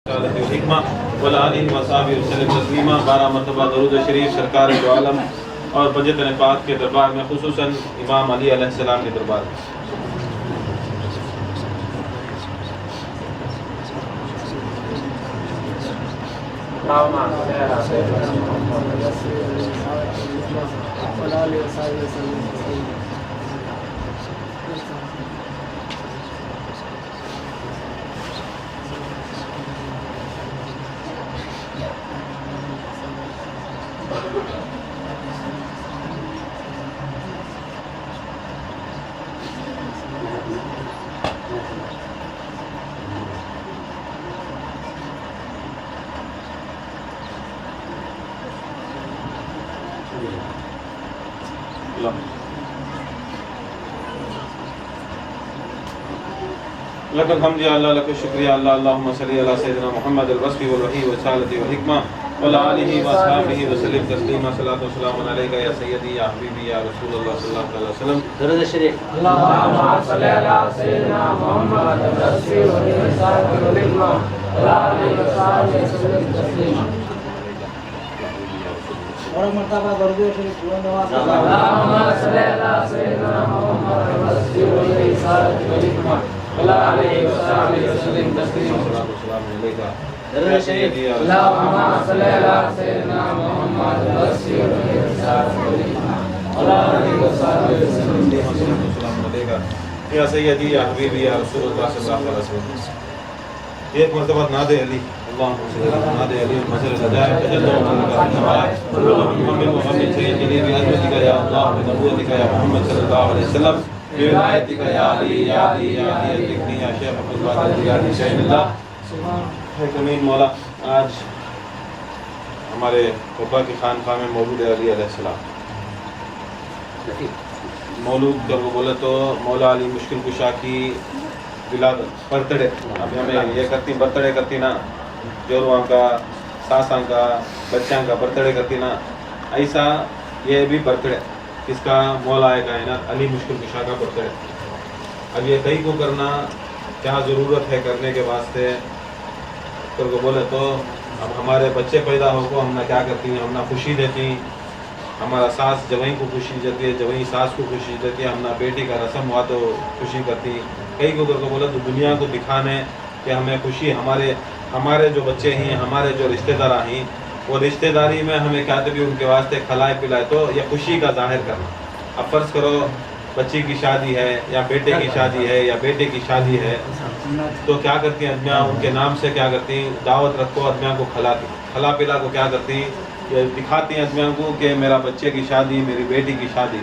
حکمہ والآلہ وصحبہ وسلم تسلیما 12 مرتبہ درود شریف سرکار دو عالم اور بجت پاک کے دربار میں، خصوصاً امام علی علیہ السلام کے دربار میں۔ لک الحمد یا اللہ، لک الشکر یا اللہ، اللہم صلی علی سیدنا محمد الوصف والوحی والرسالۃ والحکمہ وعلی آلہ وصحبہ وسلم تسلیما۔ صلاۃ و سلام علیک یا سیدی یا حبیبی یا رسول اللہ صلی اللہ علیہ وسلم۔ درود شریف۔ اللہم صلی علی سیدنا محمد الوصف والرسالۃ والحکمہ وعلی آلہ وصحبہ وسلم تسلیما۔ اور مرتبہ درود شریف اللہم صلی علی سیدنا محمد الوصف والرسالۃ والحکمہ وعلی آلہ وصحبہ وسلم تسلیما۔ صلاۃ و سلام علیک درود شریف۔ اللہم صلی علی سیدنا محمد الوصف والرسالۃ والحکمہ وعلی آلہ وصحبہ وسلم تسلیما۔ یا سیدی یا حبیبی یا رسول اللہ صلی اللہ علیہ وسلم۔ ایک مرتبہ ناد علی، اللہم صلی علی ناد علی المسر الجائب تجلو من النوائب محمد محمد سید علی بعظمتک یا اللہ بنبوتک یا محمد صلی اللہ علیہ وسلم بولایتک یا علی یا علی یا علی تکنی یا شیخ عبد القادر یا علی شہن اللہ۔ حکمین مولا، آج ہمارے پپا کی خانقاہ میں مولود علی علیہ السلام۔ مولود جب وہ بولے تو مولا علی مشکل کشا کی ولادت برتھڈے، ابھی ہمیں یہ کرتی برتھڈے کرتی نا، جوروان کا ساساں کا بچیاں کا برتھڈے کرتی نا، ایسا یہ بھی برتھڈے اس کا مولا کائنات علی مشکل کشا کا برتھڈے۔ اب یہ کئی کو کرنا کیا ضرورت ہے کرنے کے واسطے کو بولے تو اب ہمارے بچے پیدا ہو کو ہم نہ کیا کرتی ہیں، ہم نہ خوشی دیتی ہیں، ہمارا ساس جوئی کو خوشی دیتی ہے، جوئی ساس کو خوشی دیتی ہے، ہم نہ بیٹی کا رسم ہوا تو خوشی کرتی ہیں۔ کئی کو بولا تو دنیا کو دکھانے کہ ہمیں خوشی، ہمارے جو بچے ہیں، ہمارے جو رشتہ دار ہیں، وہ رشتہ داری میں ہمیں کیا بھی ان کے واسطے کھلائے پلائے تو یہ خوشی کا ظاہر کرنا۔ اب فرض کرو بچی کی شادی ہے یا بیٹے کی شادی ہے یا بیٹے کی شادی ہے تو کیا کرتی ہیں ادمیاں ان کے نام سے کیا کرتی ہیں، دعوت رکھو، ادمیاں کو کھلاتی، کھلا پلا کو کیا کرتی ہیں، یہ دکھاتی ہیں ادمیاں کو کہ میرا بچے کی شادی، میری بیٹی کی شادی۔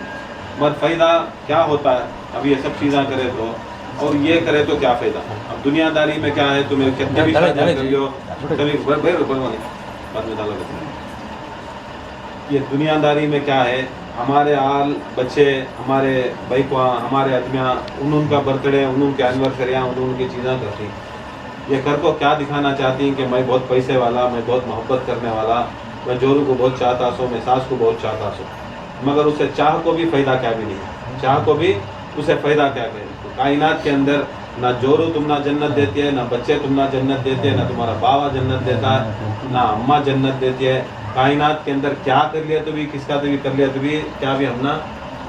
مگر فائدہ کیا ہوتا ہے اب یہ سب چیزاں کرے تو، اور یہ کرے تو کیا فائدہ؟ اب دنیا داری میں کیا ہے، تمہیں کتنے بھی شادیاں کر لو، یہ دنیا داری میں کیا ہے، ہمارے آل بچے، ہمارے بھائی کو، ہمارے ادمیاں ان کا برتھڈے، ان کے اینیورسریاں، ان کی چیزیں کرتی، یہ کر کو کیا دکھانا چاہتی ہیں کہ میں بہت پیسے والا، میں بہت محبت کرنے والا، میں جورو کو بہت چاہتا سو، میں ساس کو بہت چاہتا سو۔ مگر اسے چاہ کو بھی فائدہ کیا بھی نہیں، چاہ کو بھی اسے فائدہ کیا کہ کائنات کے اندر نہ جورو تم نہ جنت دیتی ہے، نہ بچے تم نہ جنت دیتے ہیں، نہ تمہارا باوا جنت دیتا ہے، نہ اماں جنت دیتی ہے۔ کائنات کے اندر کیا کر لیا تو بھی، کس کا تو بھی کر لیا تو بھی کیا بھی ہم نہ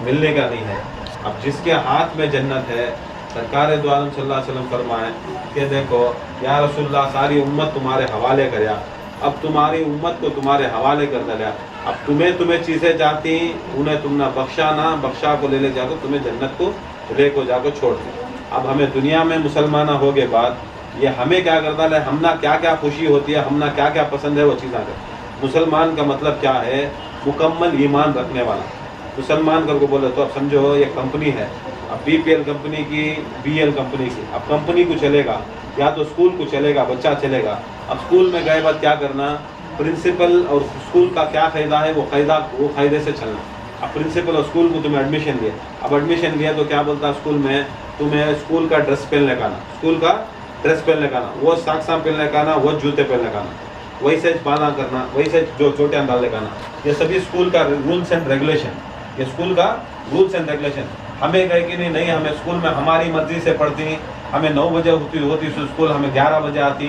ملنے کا نہیں ہے۔ اب جس کے ہاتھ میں جنت ہے، سرکار دو عالم صلی اللہ علیہ وسلم فرمائے کہ دیکھو یا رسول اللہ ساری امت تمہارے حوالے کریا، اب تمہاری امت کو تمہارے حوالے کر دیا، اب تمہیں چیزیں چاہتی انہیں تم نہ بخشا، نہ بخشا کو لے جا کر تمہیں جنت کو لے کو جا کر چھوڑ دیں۔ اب ہمیں دنیا میں مسلمانہ ہو کے بعد یہ ہمیں کیا کرتا ہے، ہم نہ کیا کیا خوشی ہوتی ہے، ہم نہ کیا کیا پسند ہے وہ چیزیں کر۔ مسلمان کا مطلب کیا ہے، مکمل ایمان رکھنے والا مسلمان کر کو بولے تو اب سمجھو یہ کمپنی ہے، اب بی پی ایل کمپنی کی، بی ایل کمپنی کی، اب کمپنی کو چلے گا یا تو اسکول کو چلے گا، بچہ چلے گا۔ اب اسکول میں گئے بعد کیا کرنا، پرنسپل اور اسکول کا کیا قاعدہ ہے وہ قاعدے سے چلنا۔ اب پرنسپل اور اسکول کو تمہیں ایڈمیشن دیا، اب ایڈمیشن لیا تو کیا بولتا ہے اسکول میں، تمہیں اسکول کا ڈریس پہننے کا نا، اسکول کا ڈریس پہننے کا نا، وہ ساکساں پہننے کا نا، وہ جوتے پہننے کا نا، وہی سے باندھا کرنا، وہی سے جو چوٹیاں ڈالنے کا نا، یہ سبھی اسکول کا رولس اینڈ ریگولیشن، یہ اسکول کا رولس اینڈ ریگولیشن۔ ہمیں گئے کہ نہیں ہمیں اسکول میں ہماری مرضی سے پڑھتی، ہمیں 9 بجے ہوتی اسکول، ہمیں 11 بجے آتی،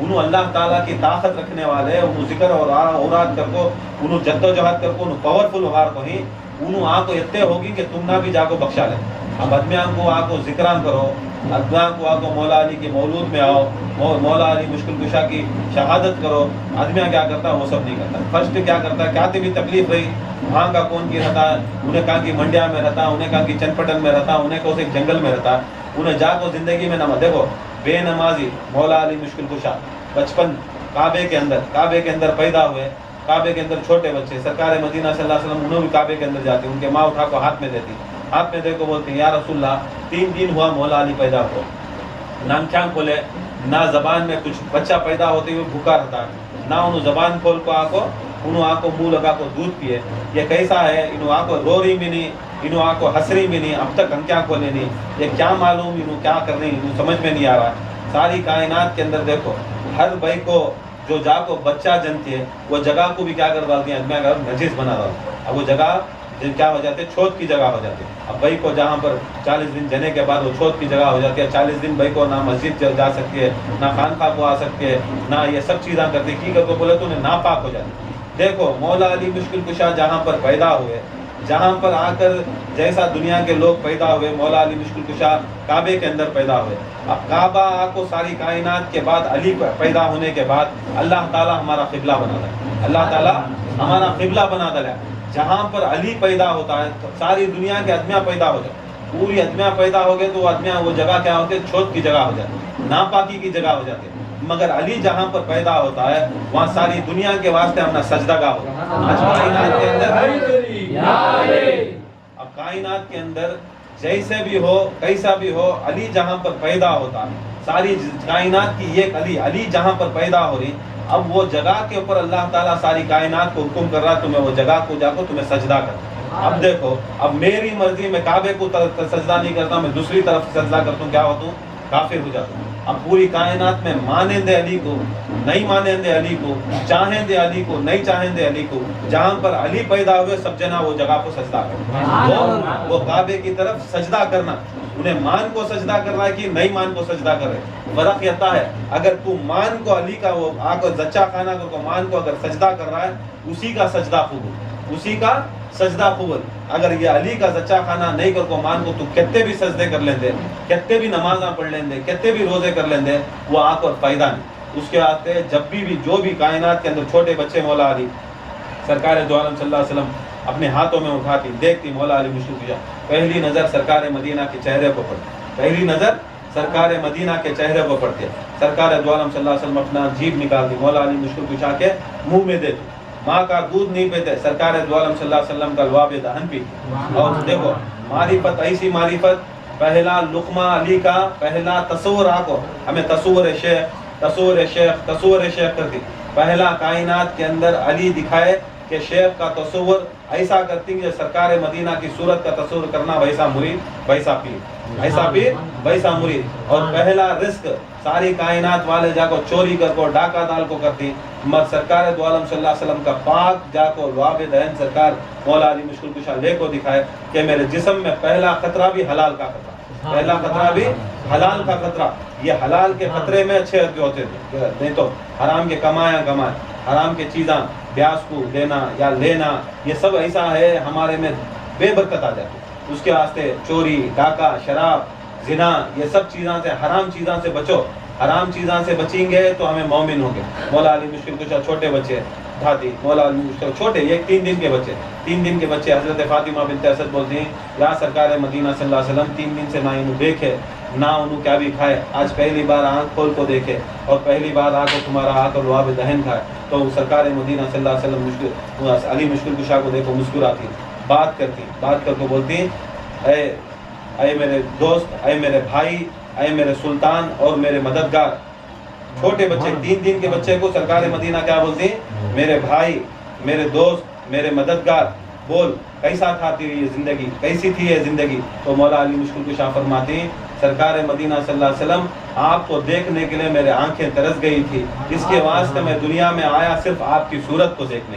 انہوں اللہ تعالیٰ کی طاقت رکھنے والے انہوں ذکر اور اوراد کر کو انہوں جد و جہد کر کو انہوں پاورفل ہوار کو ہی انہوں آ کو اتنے ہوگی کہ تم نہ بھی جا کو بخشا لے. اب ادمیان کو آ کو ذکران کرو, ادمیان کو آ کو مولا علی کے مولود میں آؤ, مولا علی مشکل کشا کی شہادت کرو. ادمیان کیا کرتا ہے وہ سب نہیں کرتا. فرسٹ کیا کرتا ہے, کیا بھی تکلیف رہی وہاں کا کون کی رہتا ہے, انہیں کہا کہ منڈیا میں رہتا, انہیں کہا کہ چنپٹن میں رہتا, انہیں کہا ایک جنگل میں رہتا, انہیں جا کو زندگی میں نہ دیکھو بے نمازی مولا علی مشکل کشا بچپن کعبے کے اندر پیدا ہوئے, کعبے کے اندر چھوٹے بچے, سرکار مدینہ صلی اللہ علیہ وسلم انہوں بھی کعبے کے اندر جاتے, ان کے ماں اٹھا کو ہاتھ میں دیتی, ہاتھ میں دے کو بولتے ہیں یا رسول اللہ 3 دن ہوا مولا علی پیدا ہو, نہ آنکھیں کھولے نہ زبان میں کچھ, بچہ پیدا ہوتے ہوئے بھوکا رہتا ہے, نہ انہوں زبان کھول کو انہوں آ کو منہ لگا کو دودھ پیے. یہ کیسا ہے, انہوں آ کو روری بھی نہیں, انہوں آ کو ہنسری بھی نہیں, اب تک انکیاں کھولے نہیں, یہ کیا معلوم انہوں کیا کرنے انہوں سمجھ میں نہیں آ رہا. ساری کائنات کے اندر دیکھو ہر بھائی کو جو جا کو بچہ جنتی ہے وہ جگہ کو بھی کیا کر ڈالتی ہیں, میں اگر نجس بنا ڈالتا. اب وہ جگہ کیا ہو جاتے, چھوت کی جگہ ہو جاتی ہے. اب بھائی کو جہاں پر 40 دن جنے کے بعد وہ چھوت کی جگہ ہو جاتی ہے. 40 دن بھائی کو نہ مسجد جا سکتی ہے, نہ خانقاہ کو آ سکتی ہے, نہ یہ سب چیزیں کرتی کی کر کو بولے تو انہیں ناپاک ہو جاتی. دیکھو مولا علی مشکل کشا جہاں پر پیدا ہوئے, جہاں پر آ کر جیسا دنیا کے لوگ پیدا ہوئے, مولا علی مشکل کشا کعبے کے اندر پیدا ہوئے. اب کعبہ آ کو ساری کائنات کے بعد علی پیدا ہونے کے بعد اللہ تعالیٰ ہمارا قبلہ بنا دیا, اللہ تعالیٰ ہمارا قبلہ بنا دیا. جہاں پر علی پیدا ہوتا ہے تو ساری دنیا کے ادمیاں پیدا ہو جاتے, پوری ادمیاں پیدا ہو گئے تو وہ ادمیاں وہ جگہ کیا ہوتے, چھوت کی جگہ ہو جاتی, ناپاکی کی جگہ ہو جاتی. مگر علی جہاں پر پیدا ہوتا ہے وہاں ساری دنیا کے واسطے ہمنا سجدہ گاہ ہوتا ہے. آج کائنات کے اندر, اب کائنات کے اندر جیسے بھی ہو کیسا بھی ہو, علی جہاں پر پیدا ہوتا ہے ساری کائنات کی ایک علی جہاں پر پیدا ہو رہی, اب وہ جگہ کے اوپر اللہ تعالیٰ ساری کائنات کو حکم کر رہا تمہیں وہ جگہ کو جا کو تمہیں سجدہ کر. اب دیکھو اب میری مرضی میں کعبے کو سجدہ نہیں کرتا, میں دوسری طرف سجدہ کرتا ہوں, کیا ہوتا ہوں, کافر ہو جاتا ہوں. اب پوری کائنات میں مانیں دے علی کو نہیں مانیں دے علی کو, چاہیں دے علی کو نہیں چاہیں دے علی کو, جہاں پر علی پیدا ہوئے سب جنا وہ جگہ کو سجدہ کرنا, وہ کعبے کی طرف سجدہ کرنا. انہیں مان کو سجدہ کر رہا ہے کہ نہیں مان کو سجدہ کر رہے, فرق یہ ہے اگر تو مان کو علی کا وہ آ کر زچہ خانہ کو مان کو اگر سجدہ کر رہا ہے اسی کا سجدہ قبول, اسی کا سجدہ قبول. اگر یہ علی کا زچہ خانہ نہیں کر کو مان کو تو کتنے بھی سجدے کر لیندے, کتنے بھی نمازاں پڑھ لیندے, کتنے بھی روزے کر لیندے, وہ آ کر فائدہ نہیں. اس کے آتے جب بھی جو بھی کائنات کے اندر چھوٹے بچے مولا علی سرکار دو عالم صلی اللہ علیہ وسلم اپنے ہاتھوں میں اٹھاتی دیکھتی مولا علی مشکل کشا, پہلی نظر سرکار مدینہ کے چہرے کو پڑتی, پہلی نظر سرکار مدینہ کے چہرے کو پڑتی ہے. سرکار دو عالم صلی اللہ علیہ وسلم اپنا جیب نکالتی, مولا علی مشکل کشا کے منہ میں دیتی, ماں کا دودھ نہیں پیتے, سرکار دو عالم صلی اللہ علیہ وسلم کا لعاب دہن پیتی. اور دیکھو معرفت ایسی معرفت, پہلا لقمہ علی کا پہلا تصور آکو ہمیں تصور شیخ کرتی. پہلا کائنات کے اندر علی دکھائے کہ شیخ کا تصور ایسا کرتی کہ سرکار مدینہ کی صورت کا تصور کرنا, ویسا مرید ویسا پیر, ایسا پیر ویسا مرید. اور پہلا رزق ساری کائنات والے جا کو چوری کر کو ڈاکہ ڈال کو کرتی, سرکار دو عالم صلی اللہ علیہ وسلم کا پاک جا کو لعاب دہن سرکار مولا علی مشکل کشا لے کو دکھائے کہ میرے جسم میں پہلا خطرہ بھی حلال کا خطرہ, پہلا خطرہ بھی حلال کا خطرہ. یہ حلال کے خطرے میں اچھے ہوتے تھے, نہیں تو حرام کے کمائیں, حرام کے چیزاں بیاس کو دینا یا لینا, یہ سب ایسا ہے ہمارے میں بے برکت آ جاتی. اس کے واسطے چوری ڈاکہ شراب زنا یہ سب چیزاں سے, حرام چیزاں سے بچو. حرام چیزاں سے بچیں گے تو ہمیں مومن ہوں گے. مولا علی مشکل کشا چھوٹے بچے اٹھاتی, مولا علی مشکل چھوٹے ایک 3 دن کے بچے, 3 دن کے بچے حضرت فاطمہ بنت اسد بولتی ہیں یا سرکار مدینہ صلی اللہ علیہ وسلم 3 دن سے نہ انہوں دیکھے نہ انہوں کیا بھی کھائے, آج پہلی بار آنکھ کھول کو دیکھے اور پہلی بار آ کر تمہارا آ کر لعاب دہن کھائے. تو سرکار مدینہ صلی اللہ علیہ وسلم علی مشکل کشا کو دیکھو مسکراتی, بات کر کو بولتی اے میرے دوست, اے میرے بھائی, اے میرے سلطان اور میرے مددگار. چھوٹے بچے 3 دن کے بچے کو سرکار مدینہ کیا بولتی, میرے بھائی, میرے دوست, میرے مددگار. بول کیسا تھا تیری یہ زندگی, کیسی تھی یہ زندگی. تو مولا علی مشکل کشا فرماتی سرکار مدینہ صلی اللہ علیہ وسلم آپ کو دیکھنے کے لیے میرے آنکھیں ترس گئی تھی, اس کے واسطے میں دنیا میں آیا صرف آپ کی صورت کو دیکھنے.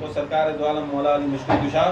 تو سرکار دو عالم مولا علی مشکل کشا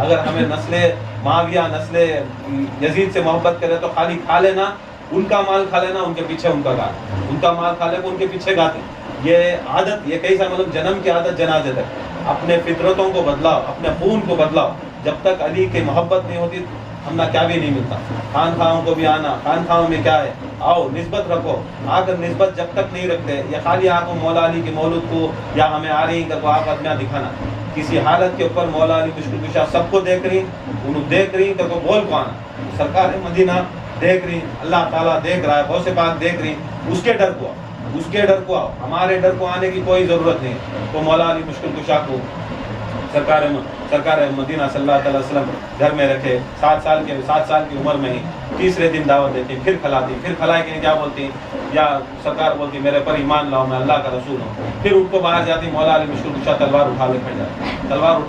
اگر ہمیں نسل معاویہ نسل یزید سے محبت کرے تو خالی کھا لینا ان کا مال کھا لینا، ان کے پیچھے ان کا گانا، ان کا مال کھا لے ان کے پیچھے گاتے. یہ عادت، یہ کیسا مطلب جنم کی عادت جنازے تک. اپنے فطرتوں کو بدلاؤ، اپنے خون کو بدلاؤ. جب تک علی کی محبت نہیں ہوتی ہمنا کیا بھی نہیں ملتا. خان خواہوں کو بھی آنا، خان خواہوں میں کیا ہے، آؤ نسبت رکھو. آ کر نسبت جب تک نہیں رکھتے، یہ خالی آپ کو مولا علی کے مولود کو یا ہمیں آ رہی کر کو آپ ادمیاں دکھانا. کسی حالت کے اوپر مولا علی مشکل کشا سب کو دیکھ رہی، انہوں دیکھ رہی کر کو بول کو آنا. سرکار مدینہ دیکھ رہی، اللہ تعالیٰ دیکھ رہا ہے، غوث پاک دیکھ رہی. اس کے ڈر کو آؤ، اس کے ڈر کو آؤ. ہمارے ڈر کو آنے کی کوئی ضرورت نہیں. تو مولا علی مشکل کشا کو سرکار مدینہ صلی اللہ علیہ وسلم گھر میں رکھے. 7 سال کی عمر میں ہی تیسرے دن دعوت دیتی، پھر کھلاتی. پھر کھلائے کہ کیا بولتی، یا سرکار بولتی میرے پر ایمان لاؤ، میں اللہ کا رسول ہوں. پھر ان کو باہر جاتی، مولا علی مشکل کشا تلوار اٹھا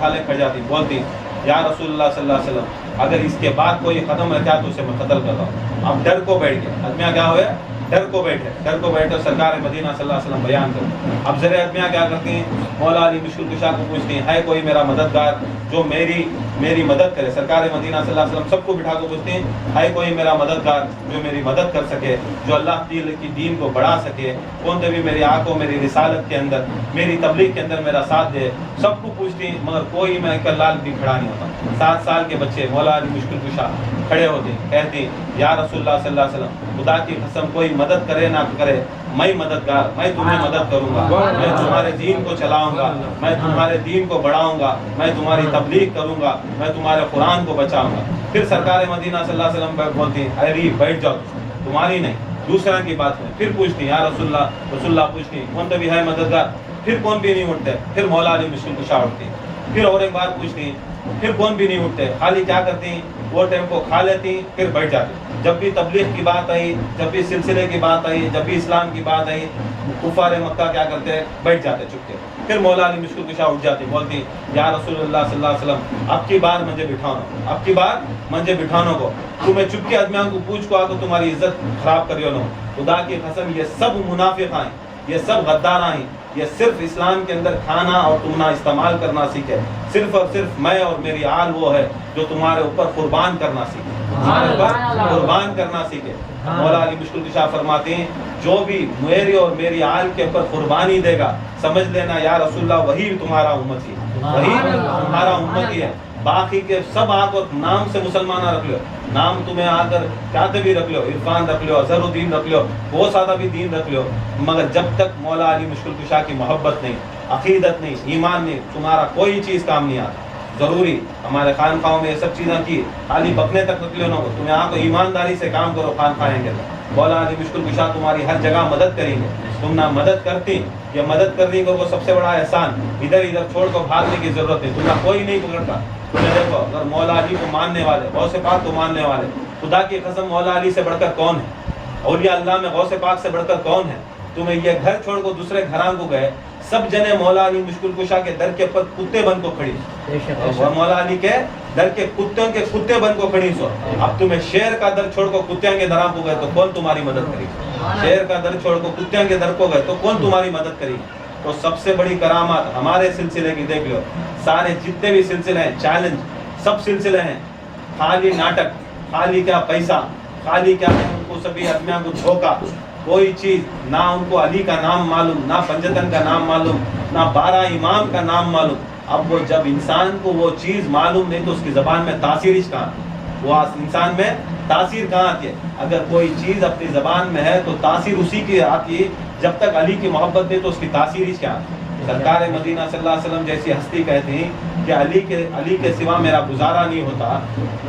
لے کھڑ جاتی. بولتی یا رسول اللہ صلی اللہ علیہ وسلم اگر اس کے بعد کوئی قدم رکھا تو اسے میں قتل کرتا ہوں. اب ڈر کو بیٹھ گئے آدمیاں، کیا ہوئے، ڈر کو بیٹھے سرکار مدینہ صلی اللہ علیہ وسلم بیان کرتے. اب ذرا آدمیاں کیا کرتی ہیں، مولا علی مشکل کشا کو پوچھتی ہیں ہے کوئی میرا مددگار جو میری مدد کرے. سرکار مدینہ صلی اللہ علیہ وسلم سب کو بٹھا کو پوچھتے ہیں ہے کوئی میرا مددگار جو میری مدد کر سکے، جو اللہ کی دین کو بڑھا سکے. کون تو بھی میری آنکھوں، میری رسالت کے اندر، میری تبلیغ کے اندر میرا ساتھ دے. سب کو پوچھتی ہیں مگر کوئی میں لال بھی کھڑا نہیں ہوتا. 7 سال کے بچے مولا علی مشکل کشا کھڑے ہوتے ہیں، کہتے ہیں یا رسول اللہ صلی اللہ علیہ وسلم خدا کی قسم کوئی مدد کرے نہ کرے، میں مددگار، میں تمہیں مدد کروں گا، میں تمہارے دین کو چلاؤں گا، میں تمہارے دین کو بڑھاؤں گا، میں تمہاری تبلیغ کروں گا، میں تمہارے قرآن کو بچاؤں گا. پھر سرکار مدینہ صلی اللہ علیہ وسلم بولتی ہیں ارے بیٹھ جاؤ، تمہاری نہیں دوسرا کی بات ہے. پھر پوچھتی ہیں یا رسول اللہ پوچھتی ہیں کون تو بھی ہے مددگار. پھر کون بھی نہیں اٹھتے. پھر مولا علی مشکل کشا اٹھتی. پھر اور ایک بار پوچھتی ہیں، پھر کون بھی نہیں اٹھتے. خالی کیا کرتی ہیں، وہ ٹائم کو کھا لیتی، پھر بیٹھ جاتی. جب بھی تبلیغ کی بات آئی، جب بھی سلسلے کی بات آئی، جب بھی اسلام کی بات آئی، کفار مکہ کیا کرتے، بیٹھ جاتے چپ کے. پھر مولا علی مشکل کشا اٹھ جاتی، بولتی یا رسول اللہ صلی اللہ علیہ وسلم اب کی بار مجھے بٹھانا کو تمہیں چپ کے آدمیاں کو پوچھ کو آ کو تمہاری عزت خراب کریو نہ. خدا کی قسم یہ سب منافق ہیں، یہ سب غدار ہیں. یہ صرف اسلام کے اندر کھانا اور تمنا استعمال کرنا سیکھے. صرف اور صرف میں اور میری آل وہ ہے جو تمہارے اوپر قربان کرنا سیکھے، قربان کرنا سیکھے. مولا علی مشکل کشا فرماتے ہیں جو بھی میری اور میری آل کے اوپر قربانی دے گا سمجھ لینا یا رسول اللہ وہی تمہارا امتی ہے، وہی تمہارا امتی ہے. باقی کے سب آ کر نام سے مسلمانہ رکھ لو، نام تمہیں آ کر کاتبی رکھ لو، عرفان رکھ لو، اظہر الدین رکھ لو، بہت زیادہ بھی دین رکھ لو، مگر جب تک مولا علی مشکل کشا کی محبت نہیں، عقیدت نہیں، ایمان نہیں، تمہارا کوئی چیز کام نہیں آتا. ضروری ہمارے خان خواہوں میں یہ سب چیزیں کی خالی بکنے تک رکھ لو نہ ہو. تمہیں آ کو ایمانداری سے کام کرو، خان کھائیں گے. مولا علی مشکل کشا تمہاری ہر جگہ مدد کریں گے. تم نہ مدد کرتی، یہ مدد کرنے کو سب سے بڑا احسان. ادھر چھوڑ کر بھاگنے کی ضرورت نہیں. تمہیں کوئی نہیں پکڑتا. تمہیں دیکھو اگر مولا علی کو ماننے والے، غوث پاک کو ماننے والے، خدا کی قسم مولا علی سے بڑھ کر کون ہے؟ اولیاء اللہ میں غوث پاک سے بڑھ کر کون ہے؟ تمہیں یہ گھر چھوڑ کو دوسرے گھراں کو گئے، سب جنے مولا علی مشکل کشا کے در کے پر کتے بن کو کھڑی. مولا علی کے در کے کتوں کے کتے بن کو کھڑی سو. اب تمہیں شیر کا در چھوڑ کو کتوں کے دراں کو گئے تو کون تمہاری مدد کرے گی؟ شیر کا در چھوڑ کو کتوں کے در کو گئے تو کون تمہاری مدد کرے گی؟ تو سب سے بڑی کرامات ہمارے سلسلے کی دیکھ لو. سارے جتنے بھی سلسلے ہیں، چیلنج سب سلسلے ہیں، خالی ناٹک، خالی کیا پیسہ، خالی کیا ہے ان کو سبھی آدمیاں کو دھوکا. کوئی چیز نہ ان کو علی کا نام معلوم، نہ پنجتن کا نام معلوم، نہ 12 امام کا نام معلوم. اب وہ جب انسان کو وہ چیز معلوم نہیں تو اس کی زبان میں تاثیر کہاں، وہ انسان میں تاثیر کہاں آتی ہے؟ اگر کوئی چیز اپنی زبان میں ہے تو تاثیر اسی کی آتی ہے. جب تک علی کی محبت نہیں تو اس کی تاثیر ہی کیا؟ سرکار مدینہ صلی اللہ علیہ وسلم جیسی ہستی کہتے ہیں کہ علی کے سوا میرا گزارا نہیں ہوتا.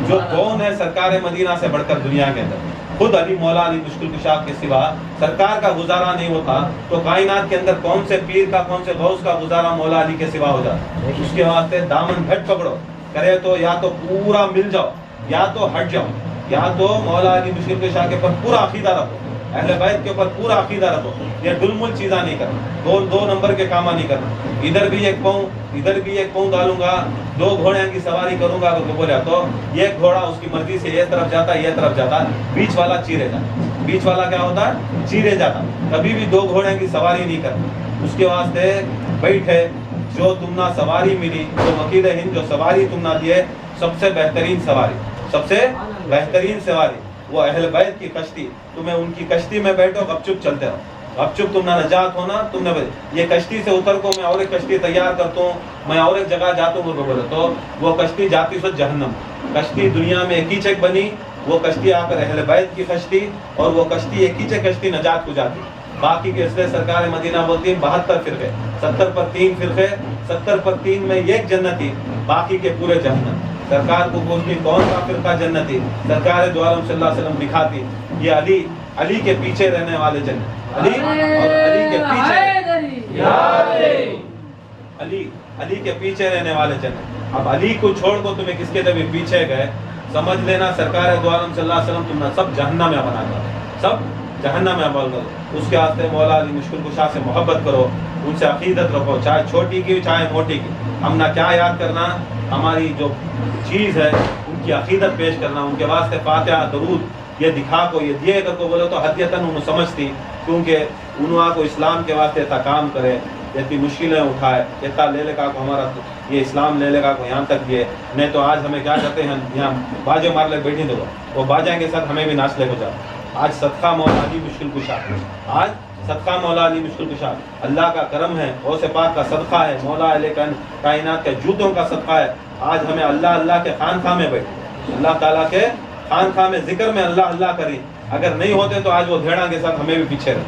جو کون ہے سرکار مدینہ سے بڑھ کر دنیا کے اندر؟ خود علی مولا علی مشکل کشا کے سوا سرکار کا گزارا نہیں ہوتا تو کائنات کے اندر کون سے پیر کا، کون سے غوث کا گزارا مولا علی کے سوا ہو جاتا؟ اس کے واسطے دامن گھٹ پکڑو، کرے تو یا تو پورا مل جاؤ یا تو ہٹ جاؤ. یا تو مولا علی مشکل کشا کے اوپر پورا عقیدہ رکھو، اہل بیت کے اوپر پورا عقیدہ رکھو. یہ ڈلمل چیزاں نہیں کرنا، دو نمبر کے کامہ نہیں کرنا. ادھر بھی ایک پاؤں ڈالوں گا، 2 گھوڑیاں کی سواری کروں گا اگر بولے تو ایک گھوڑا اس کی مرضی سے یہ طرف جاتا، یہ طرف جاتا، بیچ والا چیرے جاتا. بیچ والا کیا ہوتا ہے؟ چیرے جاتا. کبھی بھی 2 گھوڑیاں کی سواری نہیں کرنا. اس کے واسطے بیٹھے جو تم نہ سواری ملی، جو وکیل ہند جو سواری تم نہ دیے، سب سے بہترین سواری، سب سے بہترین سواری وہ اہل بیت کی کشتی. تمہیں ان کی کشتی میں بیٹھو، گپ چپ چلتے رہو، گپ چپ تم نہ نجات ہونا. تم نے یہ کشتی سے اتر کو میں اور ایک کشتی تیار کرتا ہوں، میں اور ایک جگہ جاتا ہوں بولے تو وہ کشتی جاتی سو جہنم. کشتی دنیا میں ایک ہی چیک بنی، وہ کشتی آ کر اہل بیت کی کشتی، اور وہ کشتی ایک ہی چیک کشتی نجات کو جاتی. باقی کے اس لیے سرکار مدینہ بولتی ہے 72 فرقے، 70 پر 3 فرقے، 70 پر 3 میں ایک جنتی، باقی کے پورے جہنم. سرکار کو پوچھتی کون سا فرقہ جنتی، سرکار دو عالم صلی اللہ علیہ وسلم دکھاتی یہ علی کے پیچھے رہنے والے جنت. علی اور علی کے پیچھے، علی کے پیچھے رہنے والے جنت. اب علی کو چھوڑ کو تمہیں کس کے طرف پیچھے گئے، سمجھ لینا سرکار دو عالم صلی اللہ علیہ وسلم تم سب جہنم میں بنا کر، سب جہنم میں بول کرو. اس کے واسطے مولا علی مشکل کشا سے محبت کرو، ان سے عقیدت رکھو، چاہے چھوٹی کی چاہے موٹی کی. ہم نہ کیا یاد کرنا، ہماری جو چیز ہے ان کی عقیدت پیش کرنا، ان کے واسطے فاتحہ درود یہ دکھا کو یہ دیے کر کو بولے تو حدیتاً انہوں سمجھتی، کیونکہ انہوں کو اسلام کے واسطے اتنا کام کرے، اتنی مشکلیں اٹھائے، اتنا لے لے کا کو ہمارا یہ اسلام لے لے کا کو یہاں تک یہ نہیں تو آج ہمیں کیا کرتے ہیں یہاں باجے مار لے بیٹھیں دو وہ باجائیں کے ساتھ ہمیں بھی ناچ لے کو جاتے. آج صدقہ مولا علی مشکل کشا، آج صدقہ مولا علی مشکل کشا اللہ کا کرم ہے، غوث پاک کا صدقہ ہے، مولا علیہ کائنات کے جوتوں کا صدقہ ہے. آج ہمیں اللہ کے خانقاہ میں بیٹھے، اللہ تعالیٰ کے خانقاہ میں ذکر میں اللہ کریں. اگر نہیں ہوتے تو آج وہ دھیڑا کے ساتھ ہمیں بھی پیچھے رہے،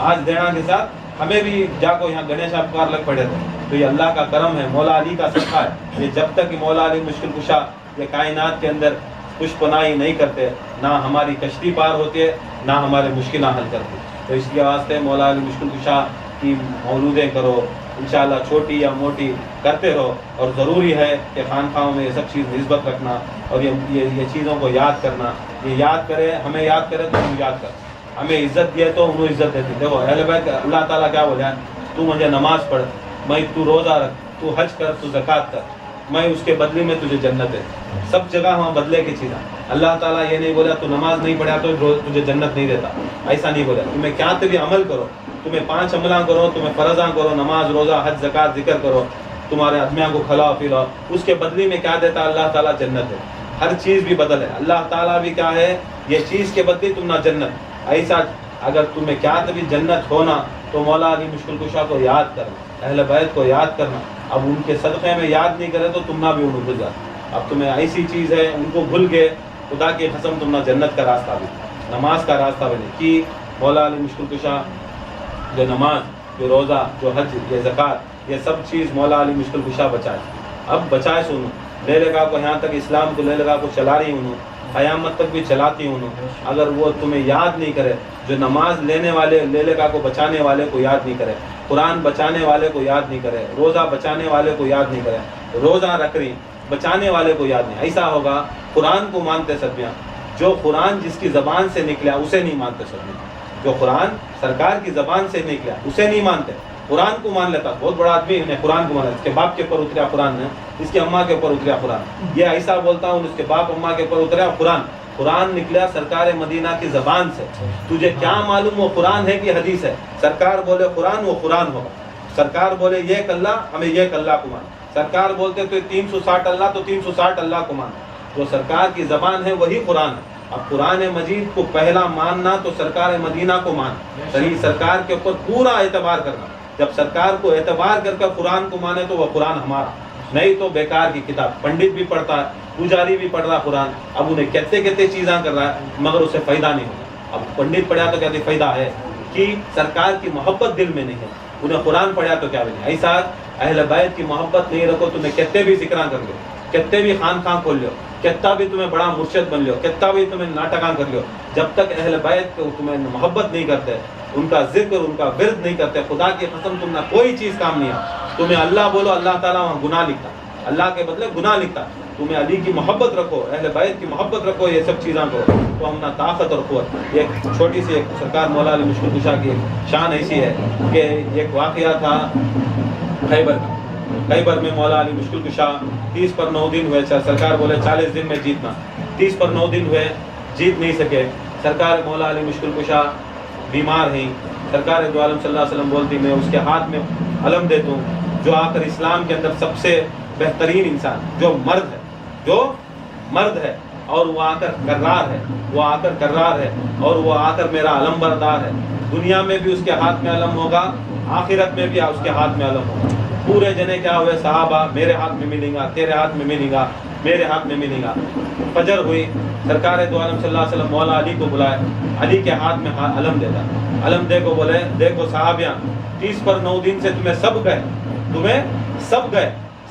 آج دھیڑا کے ساتھ ہمیں بھی جا کو یہاں گنیش اپکار لگ پڑے تھے. تو یہ اللہ کا کرم ہے، مولا علی کا صدقہ ہے. یہ جب تک مولا علی مشکل کشا یہ کائنات کے اندر کچھ پناہی نہیں کرتے، نہ ہماری کشتی پار ہوتی ہے، نہ ہمارے مشکلیں حل کرتی. تو اس کے واسطے مولا علی مشکل کشا کی مولودیں کرو، انشاءاللہ چھوٹی یا موٹی کرتے رہو. اور ضروری ہے کہ خانقاہوں میں یہ سب چیز نسبت رکھنا اور یہ چیزوں کو یاد کرنا. یہ یاد کرے، ہمیں یاد کرے تو ہم یاد کریں، ہمیں عزت دیے تو انہوں عزت دیتی. دیکھو اہل بیت اللہ تعالیٰ کیا بولے، تو مجھے نماز پڑھ، میں تو روزہ رکھ، تو حج کر، تو زکوٰۃ کر، میں اس کے بدلے میں تجھے جنت ہے. سب جگہ ہم بدلے کی چیزیں. اللہ تعالیٰ یہ نہیں بولا تو نماز نہیں پڑھا تو تجھے جنت نہیں دیتا، ایسا نہیں بولا. تمہیں کیا بھی عمل کرو، تمہیں 5 عملاں کرو، تمہیں فرضاں کرو، نماز روزہ حج زکوٰۃ ذکر کرو، تمہارے آدمیوں کو کھلاؤ پلاؤ، اس کے بدلے میں کیا دیتا اللہ تعالیٰ؟ جنت ہے. ہر چیز بھی بدل ہے. اللہ تعالیٰ بھی کیا ہے، یہ چیز کے بدلے تم نہ جنت. ایسا اگر تمہیں کیا بھی جنت ہونا تو مولا علی مشکل کشا کو یاد کرنا، اہل بیت کو یاد کرنا. اب ان کے صدقے میں یاد نہیں کرے تو تم نہ بھی انہوں بھول جاتے. اب تمہیں ایسی چیز ہے ان کو بھول گئے، خدا کی قسم تم نہ جنت کا راستہ بھی، نماز کا راستہ بھی نہیں کی. مولا علی مشکل کشا جو نماز، جو روزہ، جو حج، یہ زکوٰۃ، یہ سب چیز مولا علی مشکل کشا بچائے. اب بچائے سنو لے لگا کو یہاں تک اسلام کو لے لگا کو چلا رہی ہوں، قیامت تک بھی چلاتی ہوں. اگر وہ تمہیں یاد نہیں کرے، جو نماز لینے والے لے لگا کو بچانے والے کو یاد نہیں کرے، قرآن بچانے والے کو یاد نہیں کرے، روزہ بچانے والے کو یاد نہیں کرے، روزہ رکھ رہی بچانے والے کو یاد نہیں، ایسا ہوگا. قرآن کو مانتے سدمیاں، جو قرآن جس کی زبان سے نکلا اسے نہیں مانتے سدمیاں. جو قرآن سرکار کی زبان سے نکلا اسے نہیں مانتے. قرآن کو مان لیتا، بہت بڑا آدمی نے قرآن کو مانا، اس کے باپ کے اوپر اتریا قرآن ہے، اس کی اماں کے اوپر اتریا قرآن. یہ ایسا بولتا ہوں، اس کے باپ اماں کے اوپر اتریا قرآن. قرآن نکلا سرکار مدینہ کی زبان سے. تجھے کیا معلوم وہ قرآن ہے کہ حدیث ہے؟ سرکار بولے قرآن، وہ قرآن ہوگا. سرکار بولے ایک اللہ، ہمیں ایک اللہ کو مان. سرکار بولتے تو 360 اللہ، تو 360 اللہ کو مان. جو سرکار کی زبان ہے وہی قرآن ہے. اب قرآن مجید کو پہلا ماننا تو سرکار مدینہ کو مان، صحیح سرکار کے اوپر پورا اعتبار کرنا. جب سرکار کو اعتبار کر کے قرآن کو مانے تو وہ قرآن ہمارا، نہیں تو بیکار کی کتاب. پنڈت بھی پڑھتا ہے، پجاری بھی پڑھ رہا قرآن، اب انہیں کہتے چیزاں کر رہا ہے مگر اسے فائدہ نہیں ہوگا. اب پنڈت پڑھا تو کہتے فائدہ ہے کہ سرکار کی محبت دل میں نہیں ہے. انہیں قرآن پڑھا تو کیا بھی نہیں. ایسا اہل بیت کی محبت نہیں رکھو، تمہیں کہتے بھی ذکراں کر لو، کہتے بھی خانقاہ کھول لو، کتنا بھی تمہیں بڑا مرشد بن لو، کتنا بھی تمہیں ناٹکاں کر لو، جب تک اہل بیت کو تمہیں محبت نہیں کرتے، ان کا ذکر، ان کا ورد نہیں کرتے، خدا کی قسم تم نہ کوئی چیز کام نہیں آ. تمہیں اللہ بولو، اللہ تعالیٰ وہاں گناہ لکھتا، اللہ کے بدلے گناہ لکھتا. تمہیں علی کی محبت رکھو، اہل بیت کی محبت رکھو، یہ سب چیزاں کرو تو ہم نہ طاقت اور قوت. ایک چھوٹی سی ایک سرکار مولا علی مشکل کشا کی ایک شان ایسی ہے کہ ایک واقعہ تھا خیبر کا. خیبر میں مولا علی مشکل کشا 30 پر 9 دن ہوئے. سرکار بولے 40 دن میں جیتنا. 30 پر 9 دن ہوئے، جیت نہیں سکے. سرکار مولا علی مشکل کشا بیمار ہیں. سرکار دو عالم صلی اللہ علیہ وسلم بولتی میں اس کے ہاتھ میں علم دیتا ہوں، جو آ کر اسلام کے اندر سب سے بہترین انسان جو مرد ہے، جو مرد ہے اور وہ آ کر کرار ہے، وہ آ کر کرار ہے اور وہ آ کر میرا علم بردار ہے. دنیا میں بھی اس کے ہاتھ میں علم ہوگا، آخرت میں بھی اس کے ہاتھ میں علم ہوگا. پورے جنے کیا ہوئے صحابہ، میرے ہاتھ میں ملیں گا، تیرے ہاتھ میں ملیں گا، میرے ہاتھ میں ملیں گا. فجر ہوئی، سرکار دو عالم صلی اللہ علیہ وسلم مولا علی کو بلائے، علی کے ہاتھ میں علم دیتا، علم دے کو بولے دیکھو صحابیاں 30 پر 9 دن سے تمہیں سب گئے،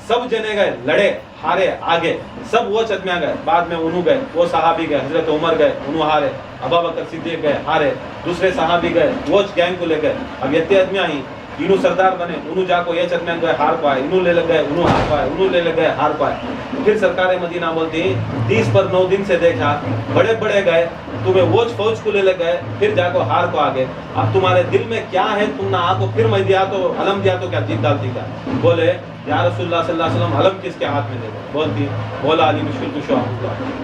سب جنے گئے، لڑے ہارے آگے، سب وہ چتمیاں گئے، بعد میں انہوں گئے، وہ صحابی گئے، حضرت عمر گئے، انہوں ہارے، ابا بکر صدیق گئے ہارے، دوسرے صحابی گئے، وہ گینگ کو لے گئے. اب یہ آدمیاں ہی انہوں سردار بنے، انہوں جا کو یہ چتمیاں گئے ہار پائے، انہوں لے لگ گئے، انہوں ہار پائے، انہوں لے لگ گئے ہار پائے. پھر سرکار مدینہ بولتی 30 پر 9 دن سے دیکھا، بڑے بڑے گئے، تمہیں وہ فوج کو لے لگ گئے، پھر جا کو ہار کو آگے. اب تمہارے دل میں کیا ہے، تم نہ آ کو پھر میں دیا تو علم دیا تو کیا جیت ڈالتی کیا؟ بولے یا رسول اللہ صلی اللہ علیہ وسلم علم کس کے ہاتھ میں دے دو؟ بولتی مولا علی مشکل کشا،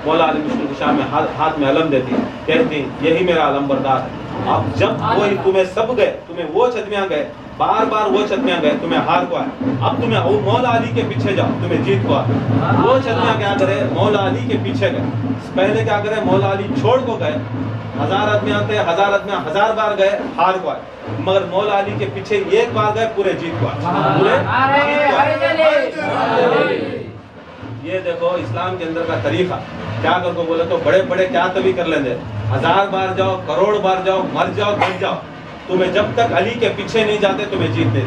مولا علی مشکل کشا میں ہاتھ میں علم دیتی، کہتی یہی میرا علم بردار ہے. اب جب وہی تمہیں سب گئے، تمہیں وہ چتمیاں گئے، بار بار وہ چتمیاں گئے، تمہیں ہار کو آئے، اب تمہیں مولا علی کے پیچھے جاؤ، تمہیں جیت کو آئے. وہ چتمیاں کیا کرے، مولا علی کے پیچھے گئے. پہلے کیا کرے، مولا علی چھوڑ کو گئے، 1000 آدمی آتے، 1000 آدمی 1000 بار گئے، ہار کو آئے. مگر مولا علی کے پیچھے ایک بار گئے، پورے جیت کو آئے، پورے جیت کو آئے. یہ دیکھو اسلام کے اندر کا طریقہ. کیا کر کو بولے تو بڑے بڑے کیا تبھی کر لیں گے، 1000 بار جاؤ، کروڑ بار جاؤ، مر جاؤ، بچ جاؤ، تمہیں جب تک علی کے پیچھے نہیں جاتے تمہیں جیت دے.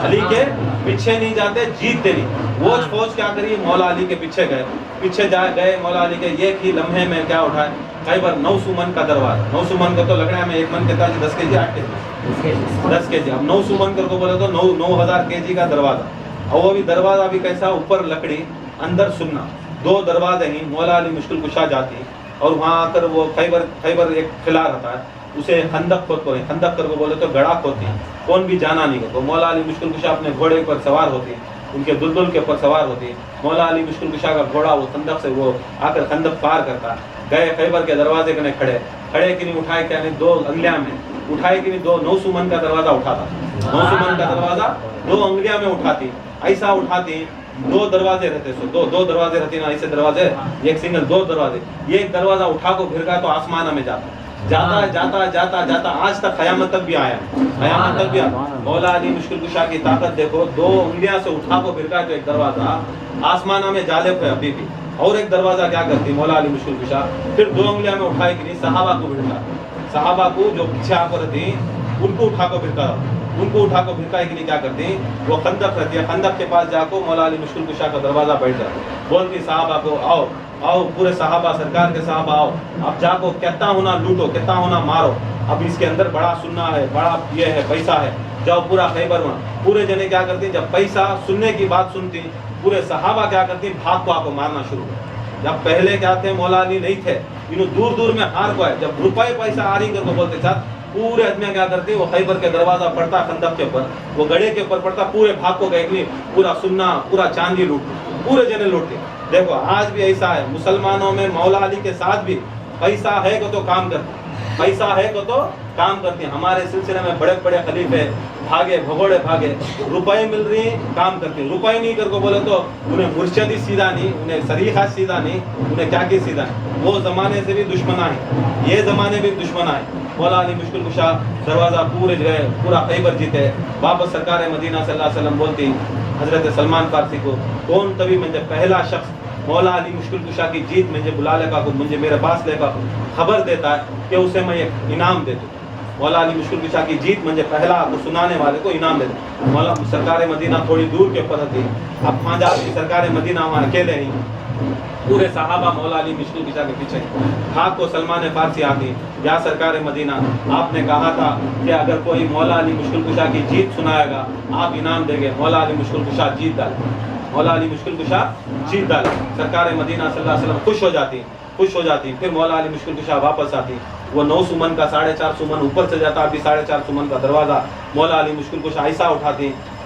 علی کے پیچھے نہیں جاتے جیت دے نہیں. وہ فوج کیا کری، مولا علی کے پیچھے گئے، پیچھے جا گئے مولا علی کے. ایک ہی لمحے میں کیا اٹھائے، خیبر 900 من کا دروازہ. 900 من کا تو لگ رہا ہے میں 1 من کہتا 10 kg 8 kg 10 kg. اب 900 من کر کو بولے تو 9000 kg کا دروازہ. اور وہ بھی دروازہ بھی کیسا، اوپر لکڑی اندر سننا. 2 دروازے ہی مولا علی مشکل کشا جاتی اور وہاں آ کر وہ خیبر ایک قلعہ رہتا ہے، اسے خندق کھود کو، خندق کر کو بولے تو گڑھا کھودتی ہیں، کون بھی جانا نہیں کرتا. مولا علی مشکل کشا اپنے گھوڑے پر سوار ہوتی ہیں، ان کے دلدل کے اوپر سوار ہوتی ہے. مولا علی مشکل کشا کا گھوڑا وہ خندق سے وہ آ کر خندق پار کرتا. گئے خیبر کے دروازے کے کھڑے کہ نہیں، اٹھائے کیا نہیں، 2 انگلیاں میں اٹھائے کہ نہیں. 900 من کا دروازہ اٹھاتا، 900 من کا دروازہ 2 انگلیاں میں اٹھاتی، ایسا اٹھاتی. 2 دروازے رہتے، 2 دروازے رہتے نا، ایسے دروازے، ایک سنگل 2 دروازے. ایک دروازہ اٹھا کو پھر تو آسمان میں جاتا آج تک قیامت تک بھی آیا، قیامت تک بھی آیا. مولا علی مشکل کشا کی طاقت دیکھو، 2 انگلیاں سے اٹھا کو پھر تو ایک دروازہ آسمان میں جالب ہے ابھی بھی. اور ایک دروازہ کیا کرتی مولا علی مشکل کشا، پھر 2 انگلیاں میں اٹھائے کہ نہیں، صحابہ کو بھیجا، صحابہ کو جو پیچھے آ کر رہتی ان کو اٹھا کو پھرتا، ان کو اٹھا کو پھرکائے کے لیے کیا کرتی، وہ خندق رہتی ہے، خندق کے پاس جا کو مولا علی مشکل کشا کا دروازہ بیٹھ جاتا. بولتی صحابہ کو آؤ آؤ، پورے صحابہ سرکار کے صحابہ آؤ، اب جا کو کتنا ہونا لوٹو، کتنا ہونا مارو. اب اس کے اندر بڑا سننا ہے، بڑا یہ ہے، پیسہ ہے، جاؤ پورا خیبر میں. پورے جنے کیا کرتی، جب پیسہ سننے کی بات سنتی، پورے صحابہ کیا کرتی، بھاگ کو آپ کو مارنا شروع. جب پہلے کیا تھے، مولا علی نہیں تھے، انہوں دور دور میں ہار کو ہے. جب روپے پیسہ آ رہی کر کو بولتے ساتھ، پورے آدمی کیا کرتے، وہ خیبر کے دروازہ پڑتا خندق کے اوپر، وہ گڑھے کے اوپر پڑتا، پورے بھاگ کو گئے کہ پورا سننا، پورا چاندی لوٹ، پورے جنے لوٹتے. دیکھو آج بھی ایسا ہے مسلمانوں میں، مولا علی کے ساتھ بھی پیسہ ہے کو تو کام کرتے، پیسہ ہے کو تو کام کرتے ہیں. ہمارے سلسلے میں بڑے بڑے خلیفے بھاگے، بھگوڑے بھاگے، روپے مل رہی ہیں کام کرتے ہیں. روپے نہیں کر کو بولے تو انہیں مرشد ہی سیدھا نہیں، انہیں سریحہ سیدھا نہیں، انہیں کیا کی سیدھا نہیں. وہ زمانے سے بھی دشمنا ہے، یہ زمانے بھی دشمنا ہے. مولا علی مشکل کشا دروازہ پورے گئے، پورا خیبر جیتے. واپس سرکار مدینہ صلی اللہ علیہ وسلم بولتی حضرت سلمان فارسی کو، کون تبھی مجھے پہلا شخص مولا علی مشکل کشا کی جیت مجھے بلا لے کا، مجھے میرے پاس لے کا خبر دیتا ہے کہ اسے میں ایک انعام دے دوں. مولا علی مشکل کشا کی جیت مجھے پہلا کو سنانے والے کو انعام دے دوں. مولا سرکار مدینہ تھوڑی دور کے اوپر تھی. اب خواجہ کی سرکار مدینہ وہاں اکیلے نہیں، پورے صحابہ مولا علی مشکل کشا کے پیچھے. خاک کو سلمان فارسی آتی، یا سرکار مدینہ آپ نے کہا تھا کہ اگر کوئی مولا علی مشکل کشا کی جیت سنائے گا آپ انعام دیں گے. مولا علی مشکل کشا جیت ڈالے، مولا علی مشکل کشا جیت ڈالے. سرکار مدینہ صلی اللہ علیہ وسلم خوش ہو جاتی. پھر مولا علی مشکل کشا واپس آتی. وہ 900 من کا 450 من اوپر سے جاتا، ابھی 450 من کا دروازہ مولا علی مشکل کشا ایسا اٹھاتی.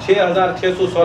6616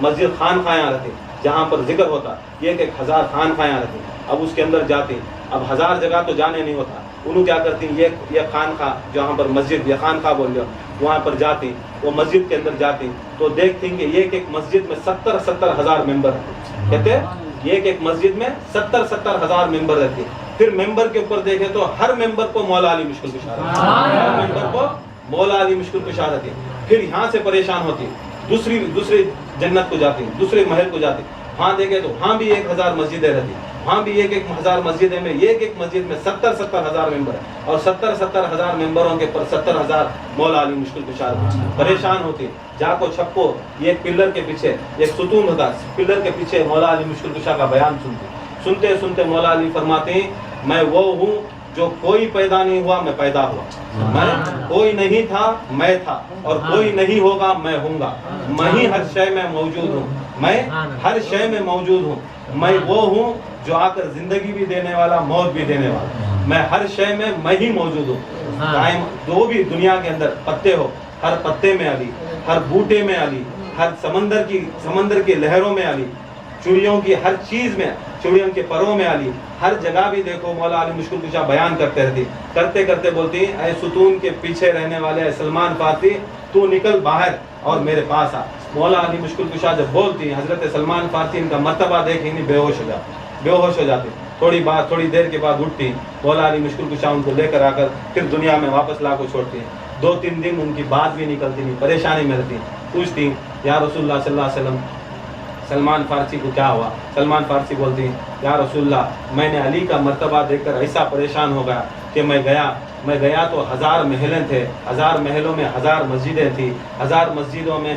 مسجد خانقاہیں رہتی جہاں پر ذکر ہوتا، 1000 خانقاہیں رہتی. اب اس کے اندر جاتی، اب 1000 جگہ تو جانے نہیں ہوتا، انہوں کیا کرتی یہ خانقاہ جہاں پر مسجد یا خانقاہ بول لو وہاں پر جاتی، وہ مسجد کے اندر جاتی تو دیکھتی کہ ایک مسجد میں 70 ہزار ممبر رہتے. کہتے ایک مسجد میں 70 ہزار ممبر رہتی. پھر ممبر کے اوپر دیکھے تو ہر ممبر کو مولا علی مشکل کشا رہتی، ہر ممبر کو مولا علی مشکل کشا رہتی. پھر یہاں سے پریشان ہوتی، دوسری جنت کو جاتی، دوسرے محل کو جاتی، وہاں دیکھے تو وہاں بھی 1000 مسجدیں رہتی، وہاں بھی 1000 مسجدیں میں ایک مسجد میں 70 ہزار ممبر ہے اور 70 ہزار ممبروں کے پر 70 ہزار مولا علی مشکل کشا رہتی. پریشان ہوتی، جا کو چھپو یہ پلر کے پیچھے ایک ستون ہوتا، پلر کے پیچھے مولا علی مشکل کشا کا بیان سنتے سنتے مولا علی فرماتے ہیں میں وہ ہوں جو کوئی پیدا نہیں ہوا میں پیدا ہوا، میں کوئی نہیں تھا میں تھا اور کوئی نہیں ہوگا میں ہوں گا، میں ہی ہر شے میں موجود ہوں، میں ہر شے میں موجود ہوں، میں وہ ہوں جو آ کر زندگی بھی دینے والا موت بھی دینے والا، میں ہر شے میں ہی موجود ہوں. قائم جو بھی دنیا کے اندر پتے ہو ہر پتے میں علی، ہر بوٹے میں علی، ہر سمندر کی لہروں میں علی، چڑیوں کی ہر چیز میں، چڑیوں کے پروں میں علی، ہر جگہ بھی دیکھو مولا علی مشکل کشا بیان کرتے کرتے بولتی اے ستون کے پیچھے رہنے والے اے سلمان فارسی تو نکل باہر اور میرے پاس آ. مولا علی مشکل کشا جب بولتی حضرت سلمان فارسی ان کا مرتبہ دیکھ ہی بے ہوش ہو جاتے. تھوڑی دیر کے بعد اٹھتی، مولا علی مشکل کشا ان کو لے کر آ کر پھر دنیا میں واپس لا کو چھوڑتی. 2-3 دن ان کی بات بھی نکلتی نہیں، پریشانی میں رہتی. پوچھتی یا رسول اللہ صلی اللہ علیہ وسلم سلمان فارسی کو کیا ہوا؟ سلمان فارسی بولتی یا رسول اللہ میں نے علی کا مرتبہ دیکھ کر ایسا پریشان ہو گیا کہ میں گیا تو 1000 محلیں تھے، 1000 محلوں میں 1000 مسجدیں تھیں، 1000 مسجدوں میں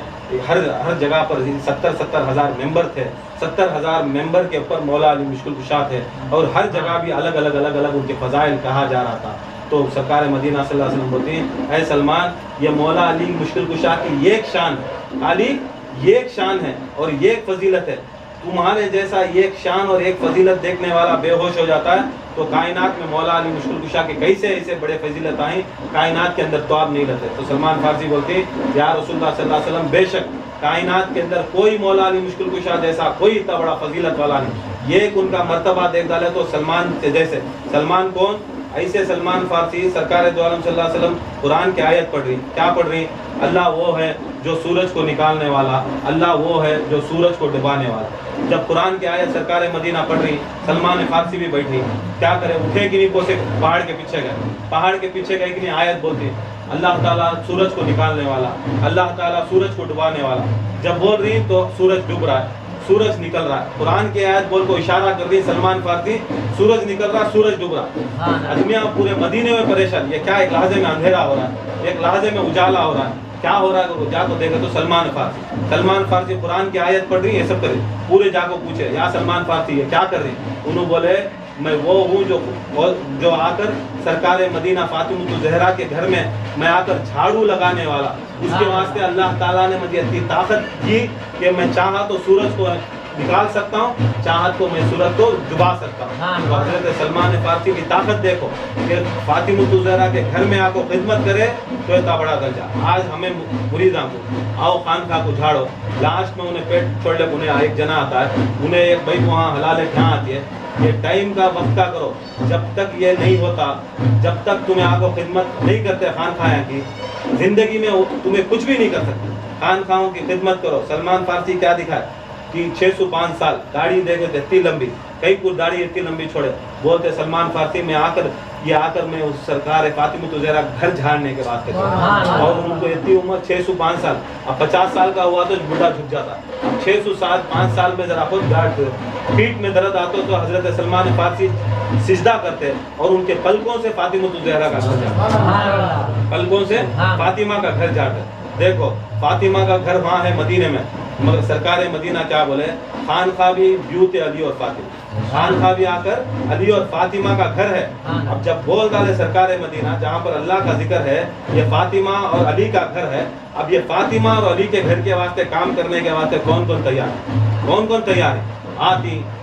ہر جگہ پر 70 ہزار ممبر تھے، 70 ہزار ممبر کے اوپر مولا علی مشکل کشا تھے اور ہر جگہ بھی الگ الگ ان کے فضائل کہا جا رہا تھا. تو سرکار مدینہ صلی اللہ علیہ وسلم بولتی ہیں اے سلمان یہ مولا علی مشکل کشا کی ایک شان ہے، علی ایک شان ہے اور ایک فضیلت ہے. تمہارے جیسا ایک شان اور ایک فضیلت دیکھنے والا بے ہوش ہو جاتا ہے تو کائنات میں مولا علی مشکل کشا کے کیسے ایسے بڑے فضیلت آئیں کائنات کے اندر تو آپ نہیں رہتے. تو سلمان فارسی بولتے یا رسول اللہ صلی اللہ علیہ وسلم بے شک کائنات کے اندر کوئی مولا علی مشکل کشا جیسا کوئی اتنا بڑا فضیلت والا نہیں. یہ ان کا مرتبہ دیکھ ڈالے تو سلمان سے جیسے سلمان کون ایسے سلمان فارسی سرکار دو عالم صلی اللہ علیہ وسلم قرآن کی آیت پڑھ رہی، کیا پڑھ رہی؟ اللہ وہ ہے جو سورج کو نکالنے والا، اللہ وہ ہے جو سورج کو ڈبانے والا. جب قرآن کی آیت سرکار مدینہ پڑھ رہی سلمان فارسی بھی بیٹھی، کیا کرے اٹھے کہ نہیں پوسے پہاڑ کے پیچھے گئے، پہاڑ کے پیچھے گئے کہ نہیں آیت بولتی اللہ تعالیٰ سورج کو نکالنے والا، اللہ تعالیٰ سورج کو ڈبانے والا. جب بول رہی تو سورج ڈوب رہا ہے، سورج نکل رہا ہے. قرآن کی آیت بول کو اشارہ کر رہی سلمان فارسی سورج نکل رہا، سورج ڈوب رہا. آدمی پورے مدینے میں پریشان، یہ کیا ایک لحظے میں اندھیرا ہو رہا ہے، ایک لحظے میں اجالا ہو رہا ہے، کیا ہو رہا ہے؟ جا کو دیکھے تو سلمان فارسی قرآن کی آیت پڑھ رہی ہے، یہ سب کر رہی. پورے جا کو پوچھے یا سلمان فارسی یہ کیا کر رہی؟ انہوں بولے میں وہ ہوں جو آ کر سرکار مدینہ فاطمہ الزہرا کے گھر میں آ کر جھاڑو لگانے والا. اس کے واسطے اللہ تعالیٰ نے مجھے اتنی طاقت دی کہ میں چاہا تو سورج کو نکال سکتا ہوں، چاہت کو میں سورج کو ڈبا سکتا ہوں. تو حضرت سلمان فارسی کی طاقت دیکھو کہ فاطمہ الزہرا کے گھر میں آ کو خدمت کرے تو اتنا بڑا درجہ. آج ہمیں مریداں کو آؤ خانقاہ کو جھاڑو، لاسٹ میں انہیں پیٹ چھوڑ لے، انہیں ایک جنا آتا ہے، انہیں ایک بھائی وہاں حلال کہاں آتی ہے. یہ ٹائم کا وقت کا کرو، جب تک یہ نہیں ہوتا، جب تک تمہیں آ کو خدمت نہیں کرتے خانقاہ کی، زندگی میں تمہیں کچھ بھی نہیں کر سکتے. خانقاہوں کی خدمت کرو. سلمان فارسی کیا دکھائے کہ 605 سال داڑھی دیکھے تھے اتنی لمبی، کئی کو داڑھی اتنی لمبی چھوڑے. بولتے سلمان فارسی میں آ کر میں اس سرکار فاطمہ الزہرا گھر جھاڑنے کے بات کرتا ہوں. اور ان کو اتنی عمر 605 سال، اب 50 سال کا ہوا تو بوڑھا جھک جاتا. اب 605 سال میں ذرا خود گاڑتے، پیٹ میں درد آتا تو حضرت سلمان فارسی سجدہ کرتے اور ان کے پلکوں سے فاطمہ الزہرا کا گھر جاتا، پلکوں سے فاطمہ کا گھر جاتا. دیکھو فاطمہ کا گھر وہاں ہے مدینے میں، مگر سرکار مدینہ کیا بولے خانقاہ بھی بیوت علی اور فاطمہ، خانقاہ بھی آ کر علی اور فاطمہ کا گھر ہے. اب جب بول ڈالے سرکار مدینہ جہاں پر اللہ کا ذکر ہے یہ فاطمہ اور علی کا گھر ہے، اب یہ فاطمہ اور علی کے گھر کے واسطے کام کرنے کے واسطے کون کون تیار ہے؟ آتی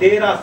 13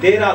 13